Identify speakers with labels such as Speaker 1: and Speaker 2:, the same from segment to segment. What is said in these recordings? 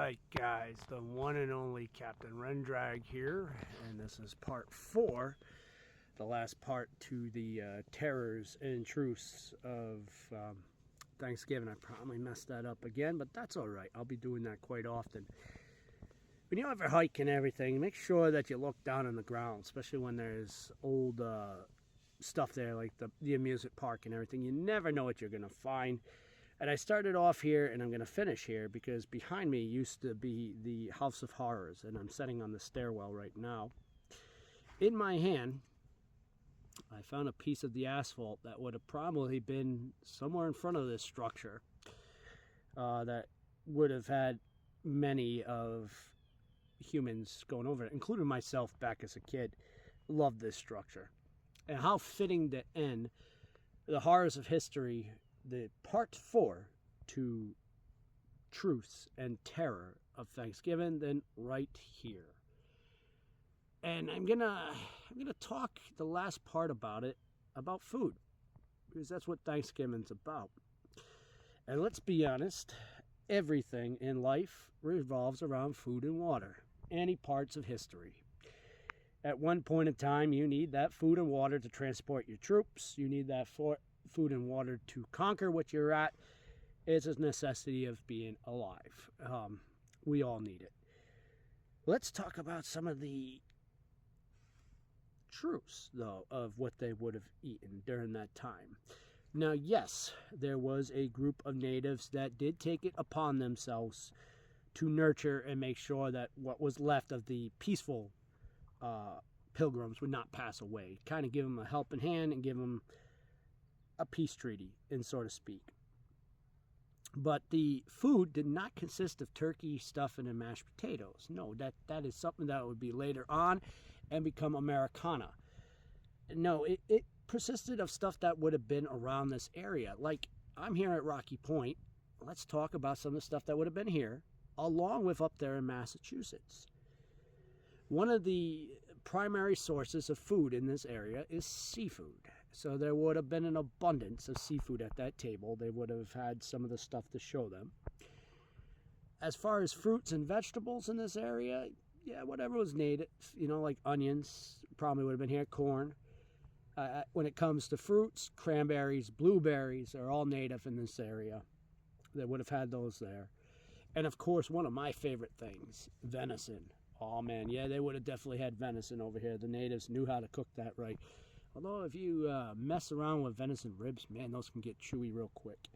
Speaker 1: Alright guys, the one and only Captain Rendrag here, and this is part 4, the last part to the terrors and truths of Thanksgiving. I probably messed that up again, but that's alright. I'll be doing that quite often. When you ever hike and everything, make sure that you look down on the ground, especially when there's old stuff there like the amusement park and everything. You never know what you're going to find. And I started off here, and I'm going to finish here, because behind me used to be the House of Horrors, and I'm sitting on the stairwell right now. In my hand, I found a piece of the asphalt that would have probably been somewhere in front of this structure that would have had many of humans going over it, including myself back as a kid. Loved this structure. And how fitting to end the horrors of history, the part 4 to truths and terror of Thanksgiving, then right here. And I'm gonna talk the last part about it, about food, because that's what Thanksgiving's about. And let's be honest, everything in life revolves around food and water. Any parts of history. At one point in time, you need that food and water to transport your troops. You need that food and water to conquer what you're at. It's a necessity of being alive. We all need it. Let's talk about some of the truths, though, of what they would have eaten during that time. Now, yes, there was a group of natives that did take it upon themselves to nurture and make sure that what was left of the peaceful pilgrims would not pass away. Kind of give them a helping hand and give them a peace treaty, and so to speak. But the food did not consist of turkey, stuffing, and mashed potatoes. No, that is something that would be later on and become Americana. No, it persisted of stuff that would have been around this area. Like, I'm here at Rocky Point. Let's talk about some of the stuff that would have been here, along with up there in Massachusetts. One of the primary sources of food in this area is seafood. So there would have been an abundance of seafood at that table. They would have had some of the stuff to show them. As far as fruits and vegetables in this area, yeah, whatever was native, like onions, probably would have been here, corn. When it comes to fruits, cranberries, blueberries are all native in this area. They would have had those there. And of course, one of my favorite things, venison. Oh man, yeah, they would have definitely had venison over here. The natives knew how to cook that right. Although if you mess around with venison ribs, man, those can get chewy real quick.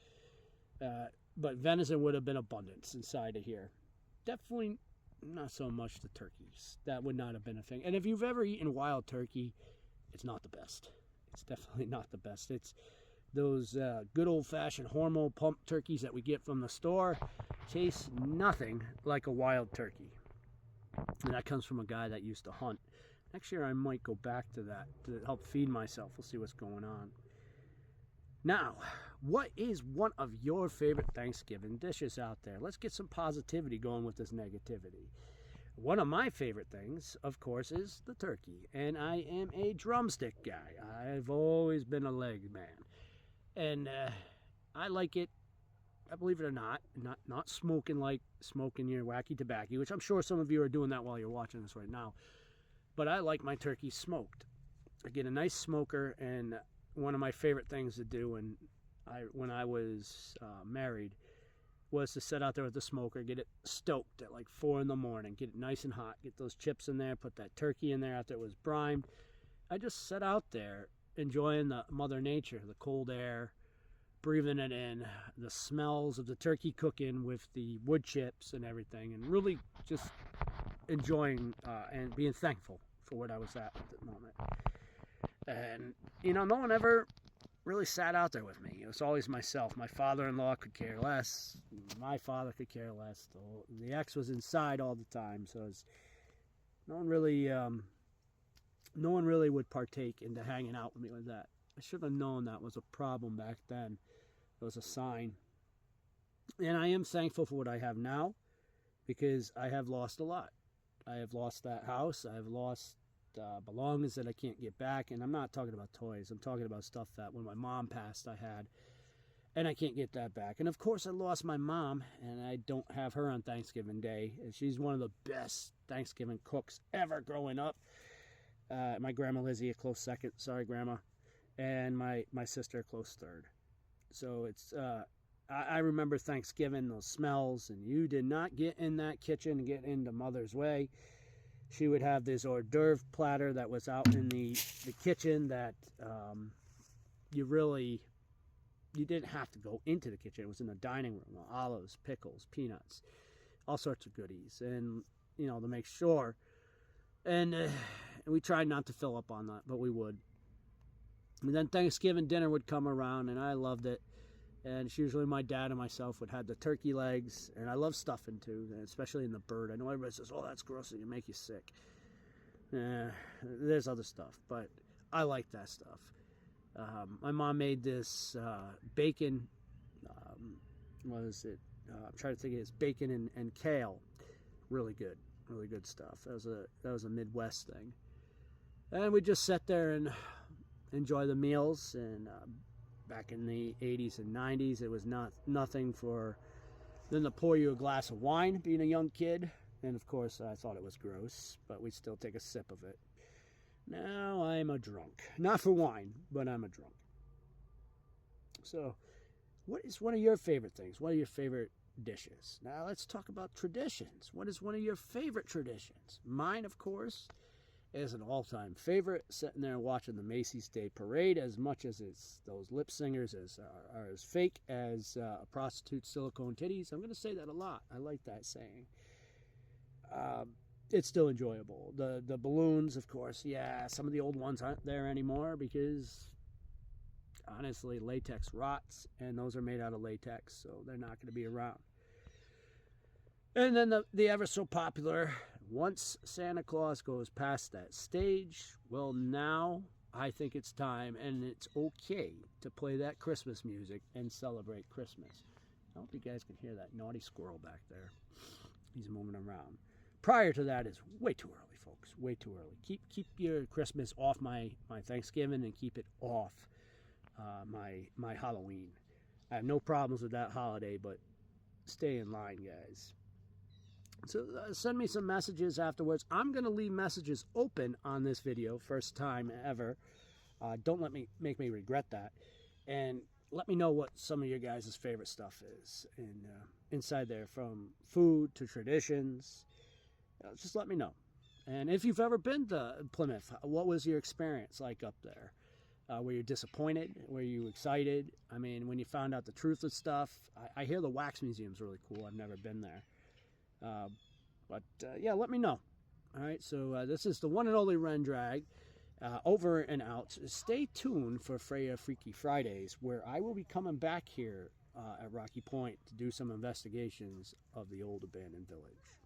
Speaker 1: But venison would have been abundance inside of here. Definitely not so much the turkeys. That would not have been a thing. And if you've ever eaten wild turkey, it's not the best. It's definitely not the best. It's those good old-fashioned hormone pump turkeys that we get from the store. Taste nothing like a wild turkey. And that comes from a guy that used to hunt. Next year I might go back to that to help feed myself. We'll see what's going on. Now, what is one of your favorite Thanksgiving dishes out there? Let's get some positivity going with this negativity. One of my favorite things, of course, is the turkey. And I am a drumstick guy. I've always been a leg man. And I like it, believe it or not smoking like smoking your wacky tobacco, which I'm sure some of you are doing that while you're watching this right now. But I like my turkey smoked. I get a nice smoker, and one of my favorite things to do when I was married was to sit out there with the smoker, get it stoked at like 4 in the morning, get it nice and hot, get those chips in there, put that turkey in there after it was primed. I just sat out there enjoying the Mother Nature, the cold air, breathing it in, the smells of the turkey cooking with the wood chips and everything, and really just enjoying and being thankful for what I was at the moment. And, no one ever really sat out there with me. It was always myself. My father-in-law could care less. My father could care less. The ex was inside all the time, so no one really would partake into hanging out with me like that. I should have known that was a problem back then. It was a sign. And I am thankful for what I have now, because I have lost a lot. I have lost that house. I have lost belongings that I can't get back. And I'm not talking about toys. I'm talking about stuff that when my mom passed I had. and I can't get that back. And of course, I lost my mom, and I don't have her on Thanksgiving Day. And she's one of the best Thanksgiving cooks ever growing up. My grandma Lizzie, a close second. Sorry, Grandma. And my sister, a close third. So it's I remember Thanksgiving, those smells, and you did not get in that kitchen and get into Mother's way. She would have this hors d'oeuvre platter that was out in the kitchen that you didn't have to go into the kitchen. It was in the dining room. Olives, pickles, peanuts, all sorts of goodies. And, to make sure. And we tried not to fill up on that, but we would. And then Thanksgiving dinner would come around, and I loved it. And it's usually my dad and myself would have the turkey legs, and I love stuffing too, especially in the bird. I know everybody says, "Oh, that's gross, it'll make you sick." There's other stuff, but I like that stuff. My mom made this bacon. What is it? I'm trying to think of it. It's bacon and kale. Really good stuff. That was a Midwest thing, and we just sat there and enjoy the meals. And back in the 80s and 90s, it was nothing for them to pour you a glass of wine, being a young kid. And of course, I thought it was gross, but we'd still take a sip of it. Now I'm a drunk. Not for wine, but I'm a drunk. So, what is one of your favorite things? What are your favorite dishes? Now let's talk about traditions. What is one of your favorite traditions? Mine, of course, is an all-time favorite, sitting there watching the Macy's Day Parade. As much as it's those lip singers are as fake as a prostitute's silicone titties. I'm going to say that a lot. I like that saying. It's still enjoyable. The balloons, of course, yeah, some of the old ones aren't there anymore because, honestly, latex rots, and those are made out of latex, so they're not going to be around. And then the ever so popular, once Santa Claus goes past that stage, well, now I think it's time, and it's okay to play that Christmas music and celebrate Christmas. I hope you guys can hear that naughty squirrel back there. He's moving around. Prior to that is way too early, folks. Way too early. Keep your Christmas off my Thanksgiving, and keep it off my Halloween. I have no problems with that holiday, but stay in line, guys. So send me some messages afterwards. I'm going to leave messages open on this video, first time ever. Don't make me regret that. And let me know what some of your guys' favorite stuff is inside there, from food to traditions. Just let me know. And if you've ever been to Plymouth, what was your experience like up there? Were you disappointed? Were you excited? I mean, when you found out the truth of stuff, I hear the Wax Museum's really cool. I've never been there. But yeah, let me know. All right, so this is the one and only Ren Drag, over and out. Stay tuned for Freya Freaky Fridays, where I will be coming back here at Rocky Point to do some investigations of the old abandoned village.